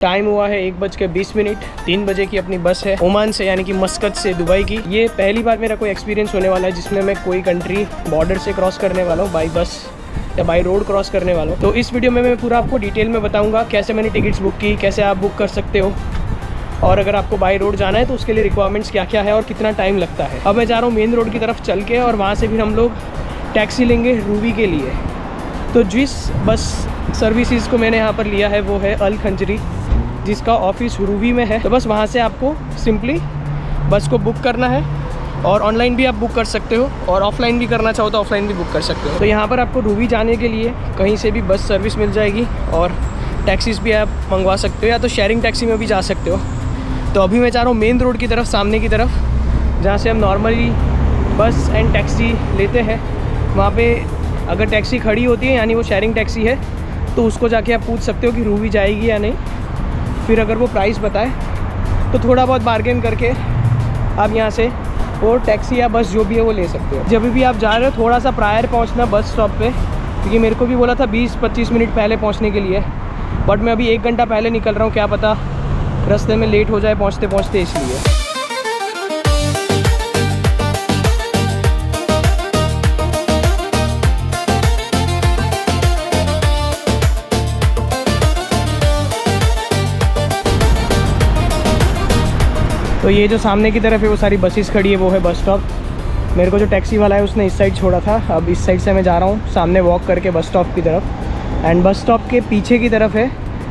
Time हुआ है 1:20। 3 बजे की अपनी बस है ओमान से, यानी कि मस्कत से दुबई की। ये पहली बार मेरा कोई एक्सपीरियंस होने वाला है जिसमें मैं कोई कंट्री बॉर्डर से क्रॉस करने वाला हूँ बाई बस या बाई रोड क्रॉस करने वाला हूँ। तो इस वीडियो में मैं पूरा आपको डिटेल में बताऊँगा कैसे मैंने टिकट्स बुक की, कैसे आप बुक कर सकते हो, और अगर आपको बाई रोड जाना है तो उसके लिए रिक्वायरमेंट्स क्या क्या है और कितना टाइम लगता है। अब मैं जा रहा हूँ मेन रोड की तरफ चल के, और वहाँ से फिर हम लोग टैक्सी लेंगे रूबी के लिए। तो जिस बस सर्विसेज को मैंने यहाँ पर लिया है वो है अल खंजरी, जिसका ऑफिस रूबी में है। तो बस वहाँ से आपको सिंपली बस को बुक करना है, और ऑनलाइन भी आप बुक कर सकते हो, और ऑफलाइन भी करना चाहो तो ऑफलाइन भी बुक कर सकते हो। तो यहाँ पर आपको रूबी जाने के लिए कहीं से भी बस सर्विस मिल जाएगी, और टैक्सीज भी आप मंगवा सकते हो, या तो शेयरिंग टैक्सी में भी जा सकते हो। तो अभी मैं जा रहा हूँ मेन रोड की तरफ, सामने की तरफ, जहाँ से हम नॉर्मली बस एंड टैक्सी लेते हैं। वहाँ पे अगर टैक्सी खड़ी होती है, यानी वो शेयरिंग टैक्सी है, तो उसको जाके आप पूछ सकते हो कि रूबी जाएगी या नहीं। फिर अगर वो प्राइस बताए तो थोड़ा बहुत बार्गेन करके आप यहाँ से वो टैक्सी या बस जो भी है वो ले सकते हो। जब भी आप जा रहे हो थोड़ा सा प्रायर पहुँचना बस स्टॉप पे, क्योंकि मेरे को भी बोला था 20-25 मिनट पहले पहुँचने के लिए, बट मैं अभी 1 घंटा पहले निकल रहा हूँ। क्या पता रास्ते में लेट हो जाए पहुँचते पहुँचते, इसलिए। तो ये जो सामने की तरफ है वो सारी बसेस खड़ी है, वो है बस स्टॉप। मेरे को जो टैक्सी वाला है उसने इस साइड छोड़ा था, अब इस साइड से मैं जा रहा हूँ सामने वॉक करके बस स्टॉप की तरफ। एंड बस स्टॉप के पीछे की तरफ है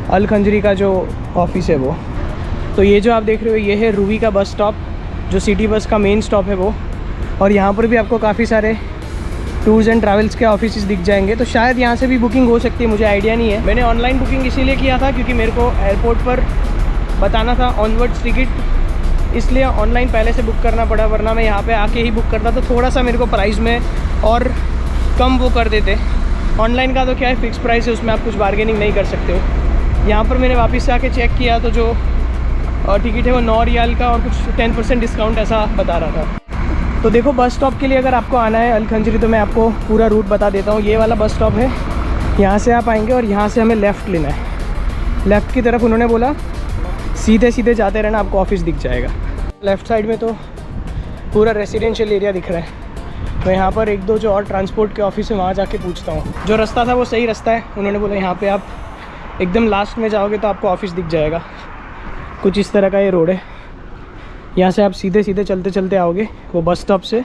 अल खंजरी का जो ऑफिस है वो। तो ये जो आप देख रहे हो ये है रूबी का बस स्टॉप, जो सिटी बस का मेन स्टॉप है वो। और यहाँ पर भी आपको काफ़ी सारे टूर्स एंड ट्रैवल्स के ऑफिस दिख जाएंगे, तो शायद यहाँ से भी बुकिंग हो सकती है, मुझे आइडिया नहीं है। मैंने ऑनलाइन बुकिंग इसीलिए किया था क्योंकि मेरे को एयरपोर्ट पर बताना था ऑनवर्ड्स टिकट, इसलिए ऑनलाइन पहले से बुक करना पड़ा, वरना मैं यहाँ पे आके ही बुक करता तो थोड़ा सा मेरे को प्राइस में और कम वो कर देते। ऑनलाइन का तो क्या है, फिक्स प्राइस है, उसमें आप कुछ बार्गेनिंग नहीं कर सकते हो। यहाँ पर मैंने वापस से आके चेक किया तो जो टिकट है वो 9 रियाल का और कुछ 10% डिस्काउंट ऐसा बता रहा था। तो देखो बस स्टॉप के लिए अगर आपको आना है अल खंजरी, तो मैं आपको पूरा रूट बता देता हूँ। ये वाला बस स्टॉप है, यहाँ से आप आएँगे और यहाँ से हमें लेफ़्ट लेना है। लेफ़्ट की तरफ उन्होंने बोला सीधे सीधे जाते रहना, आपको ऑफिस दिख जाएगा। लेफ़्ट साइड में तो पूरा रेसिडेंशियल एरिया दिख रहा है। मैं यहाँ पर 1-2 जो और ट्रांसपोर्ट के ऑफिस है वहाँ जाके पूछता हूँ। जो रास्ता था वो सही रास्ता है, उन्होंने बोला यहाँ पे आप एकदम लास्ट में जाओगे तो आपको ऑफिस दिख जाएगा। कुछ इस तरह का ये रोड है, यहाँ से आप सीधे सीधे चलते चलते आओगे वो बस स्टॉप से,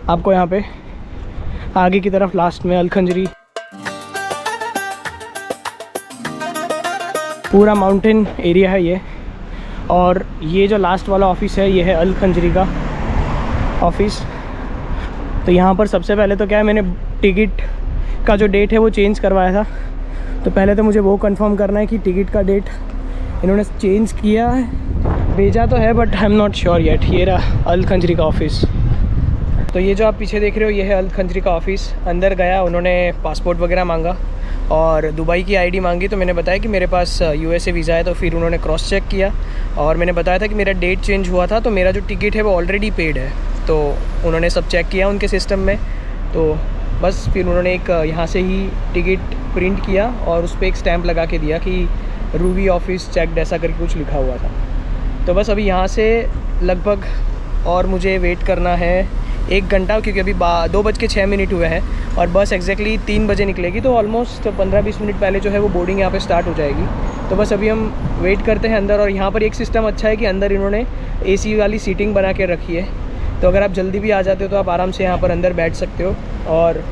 आपको यहाँ पे आगे की तरफ लास्ट में अल खंजरी, पूरा माउंटेन एरिया है ये। और ये जो लास्ट वाला ऑफिस है ये है अल खंजरी का ऑफिस। तो यहाँ पर सबसे पहले तो क्या है, मैंने टिकट का जो डेट है वो चेंज करवाया था। तो पहले तो मुझे वो कंफर्म करना है कि टिकट का डेट इन्होंने चेंज किया है, भेजा तो है, but I am not sure yet. ये रहा अल खंजरी का ऑफिस। तो ये जो आप पीछे देख रहे हो ये है अल खंजरी का ऑफिस। अंदर गया, उन्होंने पासपोर्ट वगैरह मांगा और दुबई की आईडी मांगी। तो मैंने बताया कि मेरे पास यूएसए वीज़ा है। तो फिर उन्होंने क्रॉस चेक किया और मैंने बताया था कि मेरा डेट चेंज हुआ था, तो मेरा जो टिकट है वो ऑलरेडी पेड है। तो उन्होंने सब चेक किया उनके सिस्टम में। तो बस फिर उन्होंने एक यहाँ से ही टिकट प्रिंट किया और उस पर एक स्टैम्प लगा के दिया कि रूबी ऑफिस चेक्ड ऐसा करके कुछ लिखा हुआ था। तो बस अभी यहाँ से लगभग और मुझे वेट करना है 1 घंटा, क्योंकि अभी 2:06 हुए हैं और बस एग्जैक्टली 3 बजे निकलेगी। तो ऑलमोस्ट 15-20 मिनट पहले जो है वो बोर्डिंग यहाँ पे स्टार्ट हो जाएगी। तो बस अभी हम वेट करते हैं अंदर। और यहाँ पर एक सिस्टम अच्छा है कि अंदर इन्होंने एसी वाली सीटिंग बना के रखी है, तो अगर आप जल्दी भी आ जाते हो तो आप आराम से यहाँ पर अंदर बैठ सकते हो और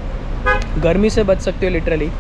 गर्मी से बच सकते हो लिटरली।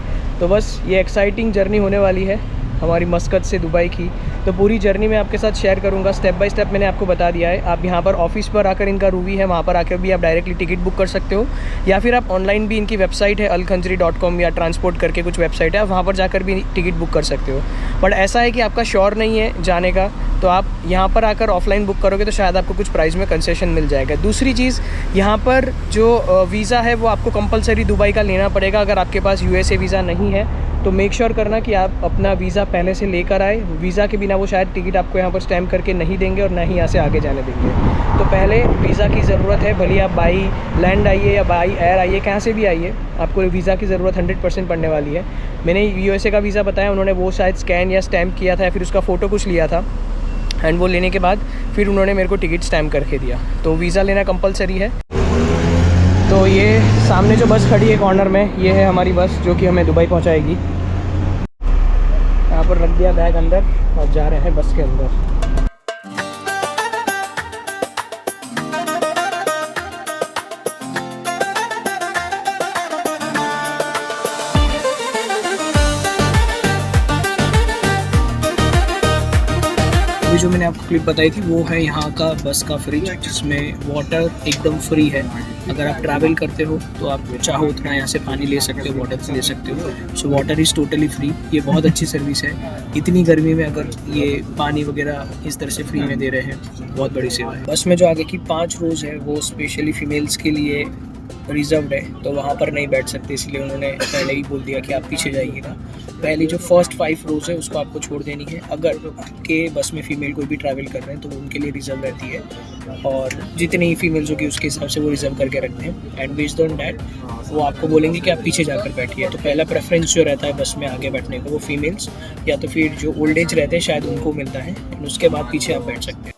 तो बस ये एक्साइटिंग जर्नी होने वाली है हमारी मस्कत से दुबई की। तो पूरी जर्नी मैं आपके साथ शेयर करूंगा, स्टेप बाय स्टेप मैंने आपको बता दिया है। आप यहाँ पर ऑफिस पर आकर, इनका रूबी है वहाँ पर आकर भी आप डायरेक्टली टिकट बुक कर सकते हो, या फिर आप ऑनलाइन भी, इनकी वेबसाइट है alkhanjri.com या ट्रांसपोर्ट करके कुछ वेबसाइट है, आप वहाँ पर जाकर भी टिकट बुक कर सकते हो। बट ऐसा है कि आपका श्योर नहीं है जाने का, तो आप यहाँ पर आकर ऑफलाइन बुक करोगे तो शायद आपको कुछ प्राइस में कंसेशन मिल जाएगा। दूसरी चीज़, यहाँ पर जो वीज़ा है वो आपको कंपलसरी दुबई का लेना पड़ेगा। अगर आपके पास यूएसए वीज़ा नहीं है तो मेक श्योर करना कि आप अपना वीज़ा पहले से लेकर आए। वीज़ा के बिना वो शायद टिकट आपको यहाँ पर स्टैम्प करके नहीं देंगे और ना ही यहाँ से आगे जाने देंगे। तो पहले वीज़ा की ज़रूरत है, भले आप बाई लैंड आइए या बाई एयर आइए, कहाँ से भी आइए, आपको वीज़ा की ज़रूरत 100% पड़ने वाली है। मैंने यूएसए का वीज़ा बताया, उन्होंने वो शायद स्कैन या स्टैम्प किया था या फिर उसका फ़ोटो कुछ लिया था, एंड वो लेने के बाद फिर उन्होंने मेरे को टिकट स्टैम्प करके दिया। तो वीज़ा लेना कंपलसरी है। तो ये सामने जो बस खड़ी है कॉर्नर में, ये है हमारी बस जो कि हमें दुबई पहुंचाएगी। यहाँ पर रख दिया बैग अंदर और जा रहे हैं बस के अंदर। अभी जो मैंने आपको क्लिप बताई थी वो है यहाँ का बस का फ्रिज, जिसमें वाटर एकदम फ्री है। अगर आप ट्रैवल करते हो तो आप चाहो उतना यहाँ से पानी ले सकते हो, वाटर ले सकते हो। So water is totally free. ये बहुत अच्छी सर्विस है। इतनी गर्मी में अगर ये पानी वगैरह इस तरह से फ्री में दे रहे हैं, बहुत बड़ी सेवा है। बस में जो आगे की 5 रोज़ है वो स्पेशली फीमेल्स के लिए रिजर्व्ड है, तो वहाँ पर नहीं बैठ सकते, इसलिए उन्होंने पहले ही बोल दिया कि आप पीछे जाइएगा। पहली जो फर्स्ट 5 रोज़ है उसको आपको छोड़ देनी है। अगर के बस में फ़ीमेल कोई भी ट्रैवल कर रहे हैं तो उनके लिए रिजर्व रहती है, और जितनी ही फीमेल्स होगी उसके हिसाब से वो रिजर्व करके रखते हैं। एंड बेस्ड ऑन डैट वो आपको बोलेंगे कि आप पीछे जाकर बैठिए। तो पहला प्रेफरेंस जो रहता है बस में आगे बैठने को वो फीमेल्स या तो फिर जो ओल्ड एज रहते हैं शायद उनको मिलता है, एंड उसके बाद पीछे आप बैठ सकते हैं।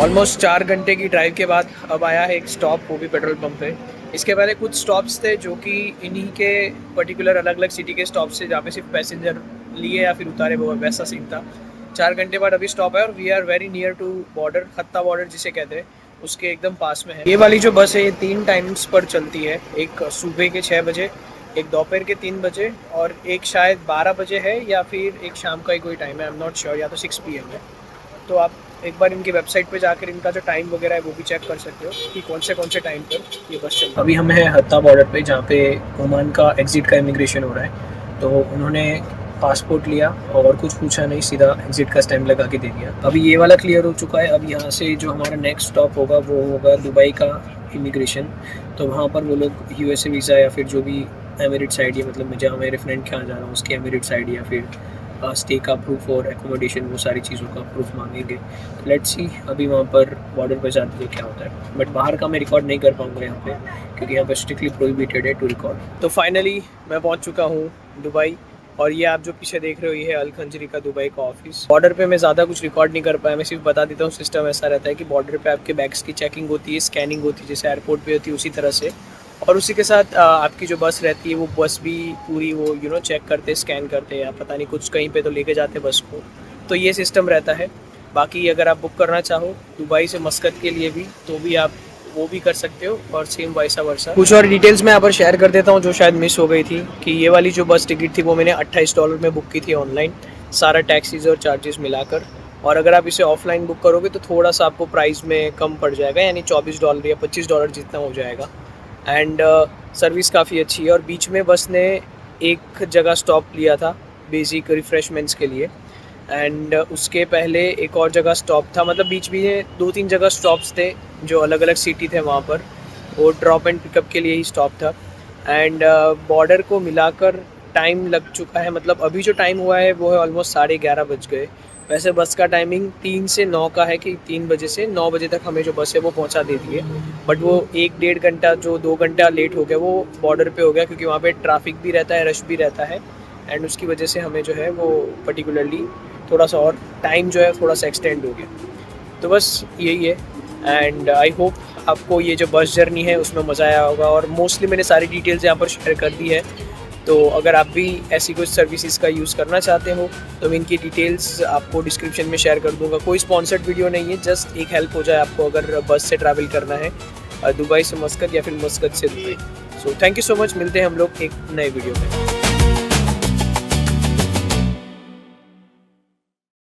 ऑलमोस्ट 4 घंटे की ड्राइव के बाद अब आया है एक स्टॉप, वो भी पेट्रोल पंप पे। इसके पहले कुछ स्टॉप्स थे जो कि इन्हीं के पर्टिकुलर अलग अलग सिटी के स्टॉप से, जहाँ पे सिर्फ पैसेंजर लिए या फिर उतारे, वो वैसा सीन था। 4 घंटे बाद अभी स्टॉप है और we are very near to border, Khatta border जिसे कहते हैं, उसके एकदम पास में है। ये वाली जो बस है ये 3 टाइम्स पर चलती है। एक सुबह के 6 बजे, एक दोपहर के 3 बजे और एक शायद 12 बजे है, या फिर एक शाम का ही कोई टाइम है, आई एम नॉट श्योर, या तो 6 PM है। तो आप एक बार इनकी वेबसाइट पे जाकर इनका जो टाइम वगैरह है वो भी चेक कर सकते हो कि कौन से टाइम पर ये बस चलती है। अभी हम हैं हत्ता बॉर्डर पे, जहाँ पे ओमान का एग्ज़िट का इमिग्रेशन हो रहा है। तो उन्होंने पासपोर्ट लिया और कुछ पूछा नहीं, सीधा एग्ज़िट का स्टैम्प लगा के दे दिया। अभी ये वाला क्लियर हो चुका है। अब यहाँ से जो हमारा नेक्स्ट स्टॉप होगा वो होगा दुबई का इमिग्रेशन। तो वहाँ पर वो लोग यूएसए वीज़ा या फिर जो भी एमिरेट्स आईडी, मतलब जहाँ मेरे फ्रेंड के यहाँ जा रहा हूँ उसकी एमिरेट्स आईडी या फिर स्टे का प्रूफ और एकोमोडेशन, वो सारी चीज़ों का प्रूफ मांगेंगे। लेट्स सी अभी वहाँ पर बॉर्डर पे जाते हैं क्या होता है। बट बाहर का मैं रिकॉर्ड नहीं कर पाऊँगा यहाँ पे, क्योंकि यहाँ पर स्ट्रिक्टली प्रोहिबिटेड है टू रिकॉर्ड। तो फाइनली मैं पहुँच चुका हूँ दुबई, और ये आप जो पीछे देख रहे हो ये है अल खंजरी का दुबई का ऑफिस। बॉर्डर पे मैं ज़्यादा कुछ रिकॉर्ड नहीं कर पाया, मैं सिर्फ बता देता हूँ। सिस्टम ऐसा रहता है कि बॉर्डर पे आपके बैग्स की चेकिंग होती है, स्कैनिंग होती है, जैसे एयरपोर्ट पे होती है उसी तरह से। और उसी के साथ आपकी जो बस रहती है वो बस भी पूरी वो चेक करते, स्कैन करते, या पता नहीं कुछ कहीं पे तो लेके जाते बस को। तो ये सिस्टम रहता है। बाकी अगर आप बुक करना चाहो दुबई से मस्कत के लिए भी, तो भी आप वो भी कर सकते हो, और सेम वैसा वर्सा। कुछ और डिटेल्स मैं यहाँ पर शेयर कर देता हूँ जो शायद मिस हो गई थी, कि ये वाली जो बस टिकट थी वो मैंने $28 में बुक की थी ऑनलाइन, सारा टैक्सीज और चार्जेस मिलाकर। और अगर आप इसे ऑफलाइन बुक करोगे तो थोड़ा सा आपको प्राइस में कम पड़ जाएगा, यानी $24 या $25 जितना हो जाएगा। एंड सर्विस काफ़ी अच्छी है। और बीच में बस ने एक जगह स्टॉप लिया था बेसिक रिफ़्रेशमेंट्स के लिए, एंड उसके पहले एक और जगह स्टॉप था, मतलब बीच में 2-3 जगह स्टॉप्स थे जो अलग अलग सिटी थे, वहाँ पर वो ड्रॉप एंड पिकअप के लिए ही स्टॉप था। एंड बॉर्डर को मिलाकर टाइम लग चुका है, मतलब अभी जो टाइम हुआ है वो है ऑलमोस्ट 11:30 बज गए। वैसे बस का टाइमिंग 3 से 9 का है, कि 3 बजे से 9 बजे तक हमें जो बस है वो पहुंचा देती है। बट वो 1-1.5 घंटा, जो 2 घंटा लेट हो गया वो बॉर्डर पे हो गया, क्योंकि वहाँ पे ट्रैफिक भी रहता है, रश भी रहता है, एंड उसकी वजह से हमें जो है वो पर्टिकुलरली थोड़ा सा और टाइम जो है थोड़ा सा एक्सटेंड हो गया। तो बस यही है। एंड आई होप आपको ये जो बस जर्नी है उसमें मज़ा आया होगा, और मोस्टली मैंने सारी डिटेल्स यहाँ पर शेयर कर दी है। तो अगर आप भी ऐसी कुछ सर्विसेज का यूज़ करना चाहते हो तो मैं इनकी डिटेल्स आपको डिस्क्रिप्शन में शेयर कर दूंगा। कोई स्पॉन्सर्ड वीडियो नहीं है, जस्ट एक हेल्प हो जाए आपको अगर बस से ट्रैवल करना है दुबई से मस्कत या फिर मस्कत से Dubai. So thank you so much, मिलते हैं हम लोग एक नए वीडियो में।